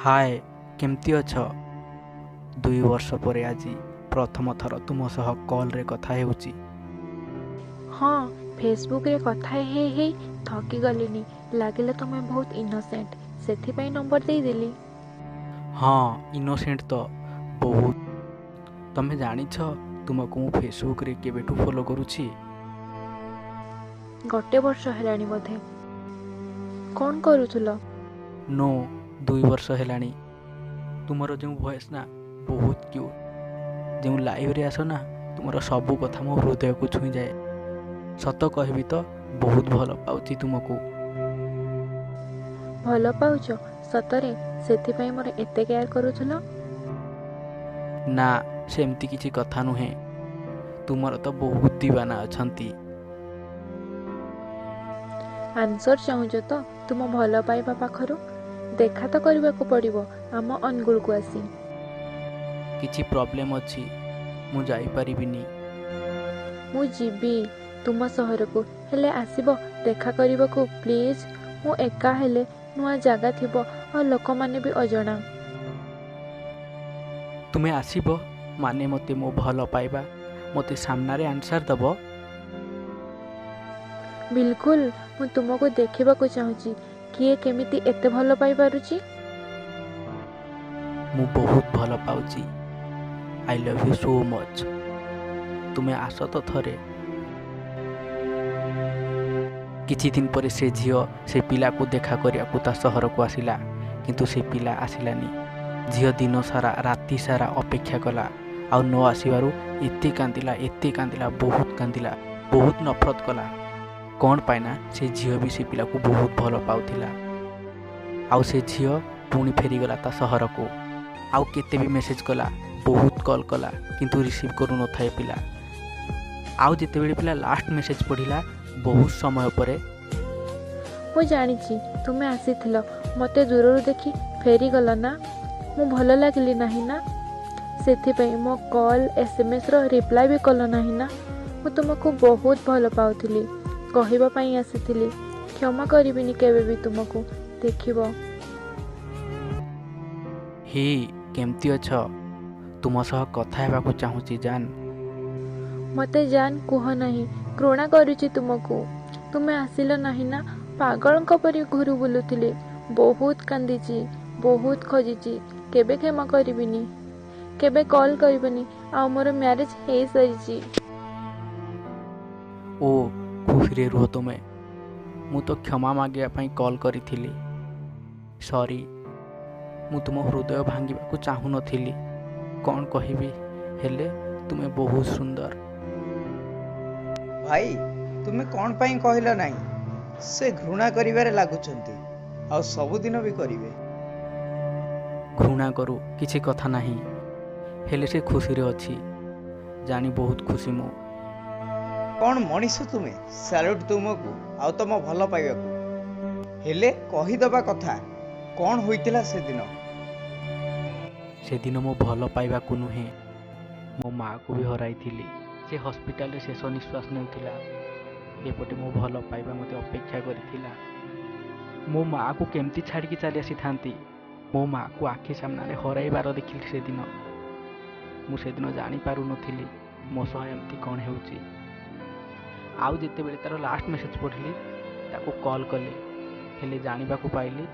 ହାଏ, କେମିତି ଅଛ? 2 ବର୍ଷ ପରେ ଆଜି ପ୍ରଥମ ଥର ତୁମ ସହ କଲ୍ରେ କଥା ହେଉଛି। ହଁ, ଫେସବୁକରେ କଥା ହେଇ ହେଇ ଥକି ଗଲିଣି। ଲାଗିଲା ତୁମେ ବହୁତ ଇନୋସେଣ୍ଟ, ସେଥିପାଇଁ ନମ୍ବର ଦେଇଦେଲି। ହଁ, ଇନୋସେଣ୍ଟ ତ ବହୁତ। ତମେ ଜାଣିଛ ତୁମକୁ ମୁଁ ଫେସବୁକରେ କେବେଠୁ ଫଲୋ କରୁଛି? 1 ବର୍ଷ ହେଲାଣି ବୋଧେ। କ'ଣ କରୁଥିଲ? ନୋ, 2 ବର୍ଷ ହେଲାଣି। ତୁମର ଯେଉଁ ଭଏସ୍ ନା ବହୁତ କ୍ୟୁଟ୍। ଯେଉଁ ଲାଇଭରେ ଆସ ନା, ତୁମର ସବୁ କଥା ମୋ ହୃଦୟକୁ ଛୁଇଁଯାଏ। ସତ କହିବି ତ ବହୁତ ଭଲ ପାଉଛି ତୁମକୁ। ଭଲ ପାଉଛ? ସତରେ? ସେଥିପାଇଁ ମୋର ଏତେ କେୟାର କରୁଥିଲ? ନା, ସେମିତି କିଛି କଥା ନୁହେଁ। ତୁମର ତ ବହୁତ ଦିବାନା ଅଛନ୍ତି। ଆନ୍ସର ଚାହୁଁଛ ତ ତୁମ ଭଲ ପାଇବା ପାଖରୁ? ଦେଖା ତ କରିବାକୁ ପଡ଼ିବ ଆମ ଅନୁଗୁଳକୁ ଆସି। କିଛି ପ୍ରୋବ୍ଲେମ୍ ଅଛି, ମୁଁ ଯାଇପାରିବିନି। ମୁଁ ଯିବି ତୁମ ସହରକୁ, ହେଲେ ଆସିବ ଦେଖା କରିବାକୁ ପ୍ଲିଜ୍। ମୁଁ ଏକା ହେଲେ ନୂଆ ଜାଗା ଥିବ ଆଉ ଲୋକମାନେ ବି ଅଜଣା। ତୁମେ ଆସିବ ମାନେ ମୋତେ ମୋ ଭଲ ପାଇବା ମୋତେ ସାମ୍ନାରେ ଆନ୍ସର ଦେବ। ବିଲକୁଲ, ମୁଁ ତୁମକୁ ଦେଖିବାକୁ ଚାହୁଁଛି। କିଏ କେମିତି ଏତେ ଭଲ ପାଇପାରୁଛି? ମୁଁ ବହୁତ ଭଲ ପାଉଛି। I love you so much. ତୁମେ ଆସ ତ ଥରେ। କିଛି ଦିନ ପରେ ସେ ଝିଅ ସେ ପିଲାକୁ ଦେଖା କରିବାକୁ ତା ସହରକୁ ଆସିଲା, କିନ୍ତୁ ସେ ପିଲା ଆସିଲାନି। ଝିଅ ଦିନ ସାରା ରାତି ସାରା ଅପେକ୍ଷା କଲା, ଆଉ ନ ଆସିବାରୁ ଏତେ କାନ୍ଦିଲା, ବହୁତ କାନ୍ଦିଲା, ବହୁତ ନଫରତ କଲା। କ'ଣ ପାଇଁ ନା ସେ ଝିଅ ବି ସେ ପିଲାକୁ ବହୁତ ଭଲ ପାଉଥିଲା। ଆଉ ସେ ଝିଅ ପୁଣି ଫେରିଗଲା ତା ସହରକୁ। ଆଉ କେତେ ବି ମେସେଜ୍ କଲା, ବହୁତ କଲ୍ କଲା, କିନ୍ତୁ ରିସିଭ୍ କରୁନଥାଏ ପିଲା। ଆଉ ଯେତେବେଳେ ପିଲା ଲାଷ୍ଟ ମେସେଜ୍ ପଢ଼ିଲା ବହୁତ ସମୟ ପରେ, ମୁଁ ଜାଣିଛି ତୁମେ ଆସିଥିଲ, ମୋତେ ଦୂରରୁ ଦେଖି ଫେରିଗଲ ନା। ମୁଁ ଭଲ ଲାଗିଲି ନାହିଁ ନା, ସେଥିପାଇଁ ମୋ କଲ୍ SMSର ରିପ୍ଲାଏ ବି କଲ ନାହିଁ ନା। ମୁଁ ତୁମକୁ ବହୁତ ଭଲ ପାଉଥିଲି, କହିବା ପାଇଁ ଆସିଥିଲି। କ୍ଷମା କରିବିନି କେବେ ବି ତୁମକୁ। ଦେଖିବ। ହେ, କେମିତି ଅଛ? ତୁମ ସହ କଥା ହେବାକୁ ଚାହୁଁଛି ଜାନ୍। ମୋତେ ଜାନ୍ କୁହ ନାହିଁ, ଘୃଣା କରୁଛି ତୁମକୁ। ତୁମେ ଆସିଲ ନାହିଁ ନା, ପାଗଳଙ୍କ ପରି ଘୁରୁ ବୁଲୁଥିଲି। ବହୁତ କାନ୍ଦିଛି, ବହୁତ ଖୋଜିଛି। କେବେ କ୍ଷମା କରିବିନି, କେବେ କଲ୍ କରିବନି। ଆଉ ମୋର ମ୍ୟାରେଜ୍ ହେଇସାରିଛି। ଓ, ଖୁସିରେ ରୁହ ତୁମେ। ମୁଁ ତ କ୍ଷମା ମାଗିବା ପାଇଁ କଲ୍ କରିଥିଲି। ସରି, ମୁଁ ତୁମ ହୃଦୟ ଭାଙ୍ଗିବାକୁ ଚାହୁଁନଥିଲି। କ'ଣ କହିବି, ହେଲେ ତୁମେ ବହୁତ ସୁନ୍ଦର। ଭାଇ, ତୁମେ କ'ଣ ପାଇଁ କହିଲ ନାହିଁ? ସେ ଘୃଣା କରିବାରେ ଲାଗୁଛନ୍ତି, ଆଉ ସବୁଦିନ ବି କରିବେ। ଘୃଣା କରୁ, କିଛି କଥା ନାହିଁ। ହେଲେ ସେ ଖୁସିରେ ଅଛି, ଜାଣି ବହୁତ ଖୁସି ମୁଁ। କ'ଣ ମଣିଷ ତୁମେ? ସାଲ୍ୟୁଟ୍ ତୁମକୁ ଆଉ ତମ ଭଲ ପାଇବାକୁ। ହେଲେ କହିଦେବା କଥା, କ'ଣ ହୋଇଥିଲା ସେଦିନ? ସେଦିନ ମୋ ଭଲ ପାଇବାକୁ ନୁହେଁ, ମୋ ମାଆକୁ ବି ହରାଇଥିଲି। ସେ ହସ୍ପିଟାଲରେ ଶେଷ ନିଶ୍ୱାସ ନେଉଥିଲା। ଏପଟେ ମୋ ଭଲ ପାଇବା ମୋତେ ଅପେକ୍ଷା କରିଥିଲା। ମୋ ମାଆକୁ କେମିତି ଛାଡ଼ିକି ଚାଲି ଆସିଥାନ୍ତି? ମୋ ମାଆକୁ ଆଖି ସାମ୍ନାରେ ହରାଇବାର ଦେଖିଲି ସେଦିନ। ମୁଁ ସେଦିନ ଜାଣିପାରୁନଥିଲି ମୋ ସହ ଏମିତି କ'ଣ ହେଉଛି। ଆଉ ଯେତେବେଳେ ତା'ର ଲାଷ୍ଟ ମେସେଜ୍ ପଢ଼ିଲି, ତାକୁ କଲ୍ କଲି, ହେଲେ ଜାଣିବାକୁ ପାଇଲି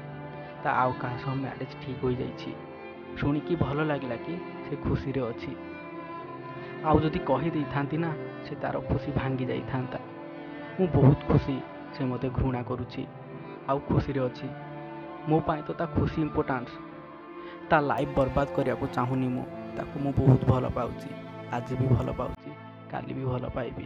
ତା ଆଉ କାହା ସହ ମ୍ୟାରେଜ୍ ଠିକ୍ ହୋଇଯାଇଛି। ଶୁଣିକି ଭଲ ଲାଗିଲା କି ସେ ଖୁସିରେ ଅଛି। ଆଉ ଯଦି କହିଦେଇଥାନ୍ତି ନା, ସେ ତା'ର ଖୁସି ଭାଙ୍ଗି ଯାଇଥାନ୍ତା। ମୁଁ ବହୁତ ଖୁସି ସେ ମୋତେ ଘୃଣା କରୁଛି ଆଉ ଖୁସିରେ ଅଛି। ମୋ ପାଇଁ ତ ତା ଖୁସି ଇମ୍ପୋର୍ଟାନ୍ସ। ତା ଲାଇଫ୍ ବର୍ବାଦ କରିବାକୁ ଚାହୁଁନି ମୁଁ। ତାକୁ ମୁଁ ବହୁତ ଭଲ ପାଉଛି, ଆଜି ବି ଭଲ ପାଉଛି, କାଲି ବି ଭଲ ପାଇବି।